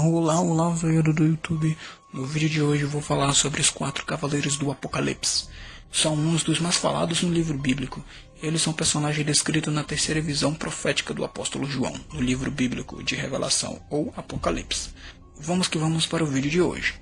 Olá, velho do YouTube. No vídeo de hoje eu vou falar sobre os 4 cavaleiros do Apocalipse. São uns dos mais falados no livro bíblico. Eles são personagens descritos na terceira visão profética do apóstolo João, no livro bíblico de Revelação ou Apocalipse. Vamos que vamos para o vídeo de hoje.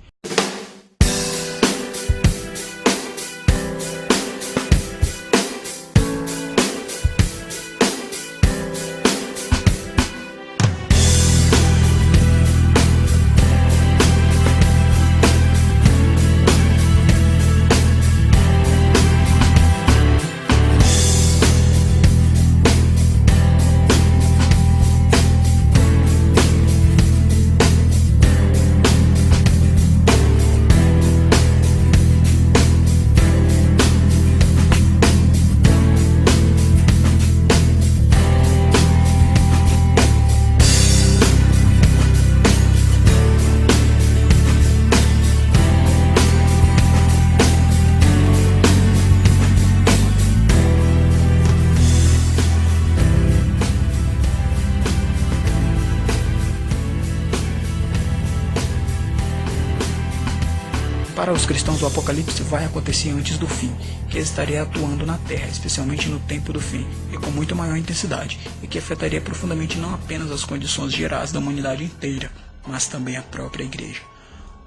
Para os cristãos, o Apocalipse vai acontecer antes do fim, que estaria atuando na Terra, especialmente no tempo do fim, e com muito maior intensidade, e que afetaria profundamente não apenas as condições gerais da humanidade inteira, mas também a própria Igreja.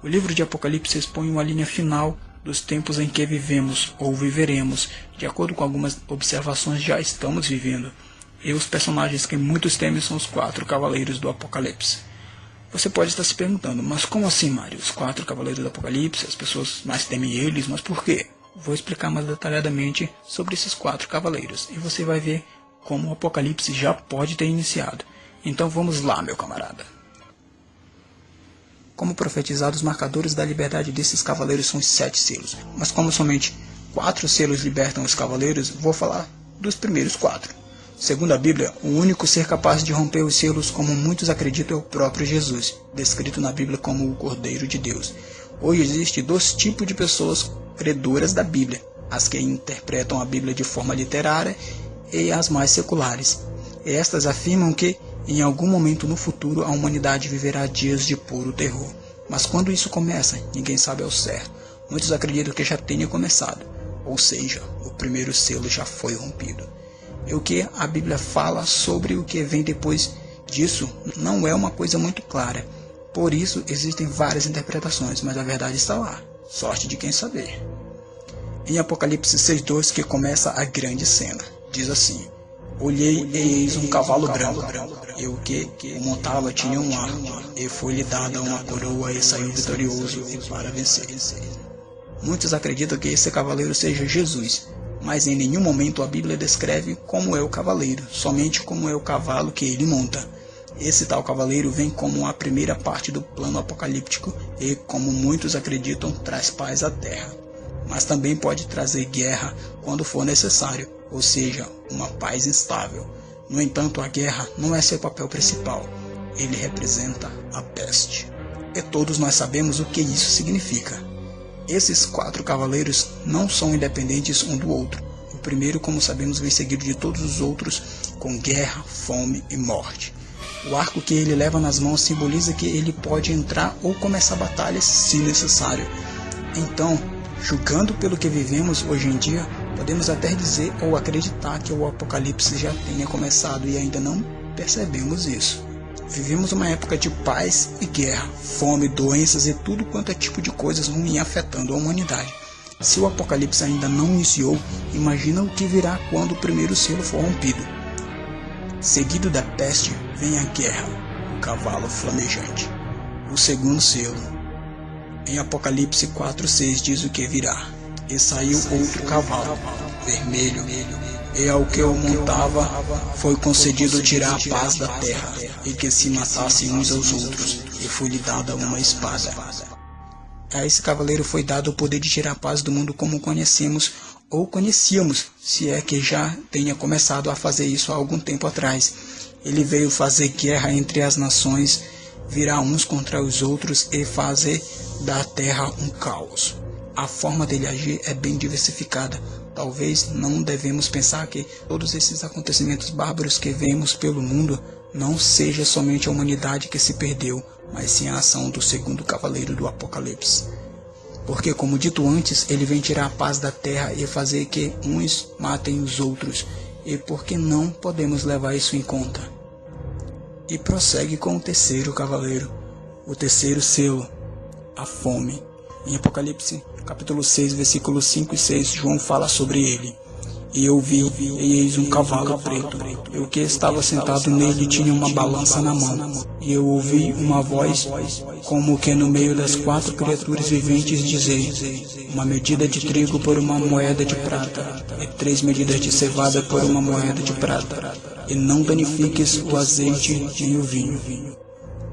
O livro de Apocalipse expõe uma linha final dos tempos em que vivemos, ou viveremos, de acordo com algumas observações já estamos vivendo, e os personagens que muitos temem são os 4 cavaleiros do Apocalipse. Você pode estar se perguntando, mas como assim, Mário? Os 4 cavaleiros do Apocalipse, as pessoas mais temem eles, mas por quê? Vou explicar mais detalhadamente sobre esses 4 cavaleiros, e você vai ver como o Apocalipse já pode ter iniciado. Então vamos lá, meu camarada. Como profetizado, os marcadores da liberdade desses cavaleiros são os 7 selos, mas como somente 4 selos libertam os cavaleiros, vou falar dos primeiros 4. Segundo a Bíblia, o único ser capaz de romper os selos, como muitos acreditam, é o próprio Jesus, descrito na Bíblia como o Cordeiro de Deus. Hoje existem 2 tipos de pessoas credoras da Bíblia, as que interpretam a Bíblia de forma literária e as mais seculares. Estas afirmam que, em algum momento no futuro, a humanidade viverá dias de puro terror. Mas quando isso começa, ninguém sabe ao certo. Muitos acreditam que já tenha começado, ou seja, o primeiro selo já foi rompido. E o que a Bíblia fala sobre o que vem depois disso não é uma coisa muito clara. Por isso existem várias interpretações, mas a verdade está lá. Sorte de quem saber. Em Apocalipse 6:2, que começa a grande cena, diz assim: Olhei e eis um cavalo branco, e o que o montava tinha um arco, e foi-lhe dada uma coroa e saiu vitorioso para vencer. Muitos acreditam que esse cavaleiro seja Jesus, mas em nenhum momento a Bíblia descreve como é o cavaleiro, somente como é o cavalo que ele monta. Esse tal cavaleiro vem como a primeira parte do plano apocalíptico e, como muitos acreditam, traz paz à terra. Mas também pode trazer guerra quando for necessário, ou seja, uma paz instável. No entanto, a guerra não é seu papel principal, ele representa a peste. E todos nós sabemos o que isso significa. Esses 4 cavaleiros não são independentes um do outro. O primeiro, como sabemos, vem seguido de todos os outros com guerra, fome e morte. O arco que ele leva nas mãos simboliza que ele pode entrar ou começar batalhas se necessário. Então, julgando pelo que vivemos hoje em dia, podemos até dizer ou acreditar que o Apocalipse já tenha começado e ainda não percebemos isso. Vivemos uma época de paz e guerra, fome, doenças e tudo quanto é tipo de coisas ruins afetando a humanidade. Se o Apocalipse ainda não iniciou, imagina o que virá quando o primeiro selo for rompido. Seguido da peste, vem a guerra, o cavalo flamejante. O segundo selo. Em Apocalipse 4:6 diz o que virá. E saiu outro cavalo, vermelho, e ao que o montava foi concedido tirar a paz da terra, e que se matassem uns aos outros, e foi-lhe dada uma espada. A esse cavaleiro foi dado o poder de tirar a paz do mundo como conhecemos, ou conhecíamos, se é que já tenha começado a fazer isso há algum tempo atrás. Ele veio fazer guerra entre as nações, virar uns contra os outros e fazer da terra um caos. A forma dele agir é bem diversificada. Talvez não devemos pensar que todos esses acontecimentos bárbaros que vemos pelo mundo não seja somente a humanidade que se perdeu, mas sim a ação do segundo cavaleiro do Apocalipse. Porque, como dito antes, ele vem tirar a paz da terra e fazer que uns matem os outros, e por que não podemos levar isso em conta? E prossegue com o terceiro cavaleiro, o terceiro selo, a fome. Em Apocalipse, capítulo 6, versículos 5 e 6, João fala sobre ele. E eu vi, e eis um cavalo preto, e o que estava sentado nele tinha uma balança na mão. E eu ouvi uma voz, como que no meio das 4 criaturas viventes dizer: uma medida de trigo por uma moeda de prata, e 3 medidas de cevada por uma moeda de prata, e não danifiques o azeite nem o vinho.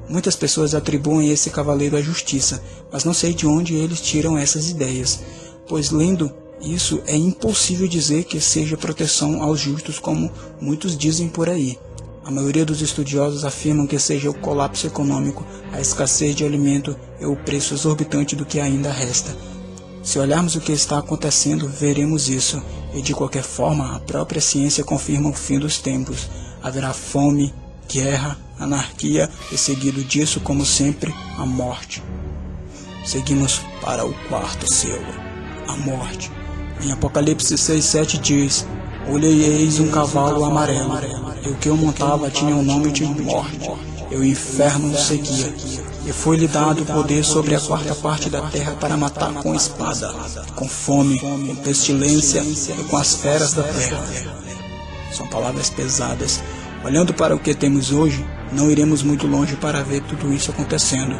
Muitas pessoas atribuem esse cavaleiro à justiça, mas não sei de onde eles tiram essas ideias, pois lendo isso é impossível dizer que seja proteção aos justos como muitos dizem por aí. A maioria dos estudiosos afirmam que seja o colapso econômico, a escassez de alimento e o preço exorbitante do que ainda resta. Se olharmos o que está acontecendo, veremos isso, e de qualquer forma a própria ciência confirma o fim dos tempos. Haverá fome, guerra, anarquia e seguido disso, como sempre, a morte. Seguimos para o quarto selo, a morte. Em Apocalipse 6:7 diz: olhei e eis um cavalo amarelo, e o que eu montava tinha o nome de morte, e o inferno o seguia. E foi-lhe dado poder sobre a 4ª parte da terra para matar com espada, com fome, com pestilência e com as feras da terra. São palavras pesadas. Olhando para o que temos hoje, não iremos muito longe para ver tudo isso acontecendo.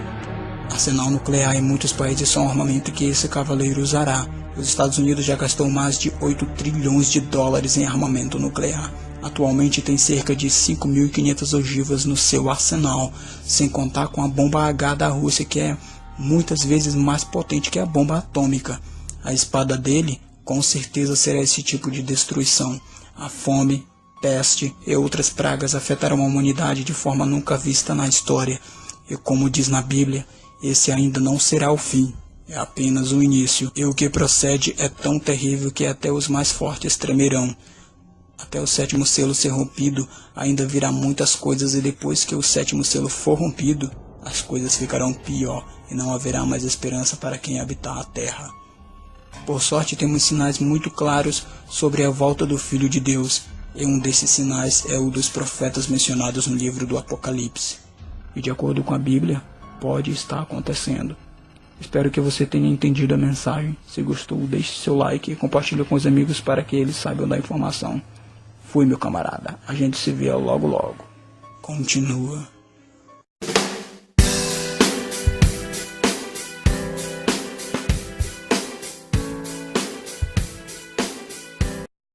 Arsenal nuclear em muitos países são o armamento que esse cavaleiro usará. Os Estados Unidos já gastou mais de 8 trilhões de dólares em armamento nuclear. Atualmente tem cerca de 5.500 ogivas no seu arsenal, sem contar com a bomba H da Rússia, que é muitas vezes mais potente que a bomba atômica. A espada dele com certeza será esse tipo de destruição. A fome, peste e outras pragas afetarão a humanidade de forma nunca vista na história. E como diz na Bíblia, esse ainda não será o fim. É apenas o início, e o que procede é tão terrível que até os mais fortes tremerão. Até o 7º selo ser rompido, ainda virá muitas coisas, e depois que o 7º selo for rompido, as coisas ficarão pior, e não haverá mais esperança para quem habitar a terra. Por sorte, temos sinais muito claros sobre a volta do Filho de Deus, e um desses sinais é o dos profetas mencionados no livro do Apocalipse. E de acordo com a Bíblia, pode estar acontecendo. Espero que você tenha entendido a mensagem. Se gostou, deixe seu like e compartilhe com os amigos para que eles saibam da informação. Fui, meu camarada. A gente se vê logo logo. Continua.